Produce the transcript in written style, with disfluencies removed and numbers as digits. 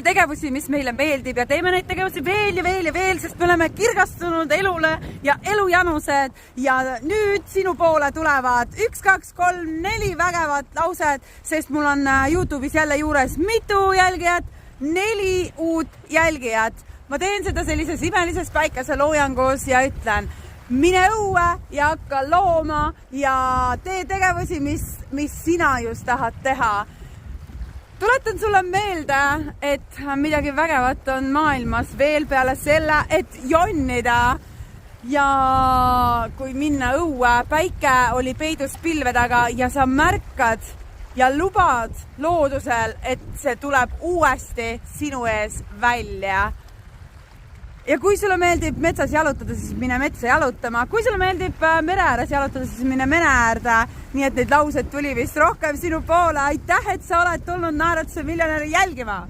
teeme tegevusi, mis meile meeldib ja teeme neid tegevusi veel ja veel ja veel, sest me oleme kirgastunud elule ja elujanused ja nüüd sinu poole tulevad 1, 2, 3, 4 vägevat lauset, sest mul on YouTube'is jälle juures mitu jälgijat, 4 uut jälgijat. Ma teen seda sellises imelises päikeseloojangus ja ütlen, mine õue ja hakka looma ja tee tegevusi, mis sina just tahad teha. Tuletan sulle meelde, et midagi vägevat on maailmas veel peale selle, et jonnida ja kui minna õue, päike oli peidus pilve taga ja sa märkad ja lubad loodusel, et see tuleb uuesti sinu ees välja. Ja kui sulle meeldib metsas jalutada, siis mine metsa jalutama. Kui sulle meeldib mere ääres jalutada, siis mine mere äärde. Nii et neid laused tuli vist rohkem sinu poole. Aitäh, et sa oled tulnud Naeratuse miljonäri jälgima!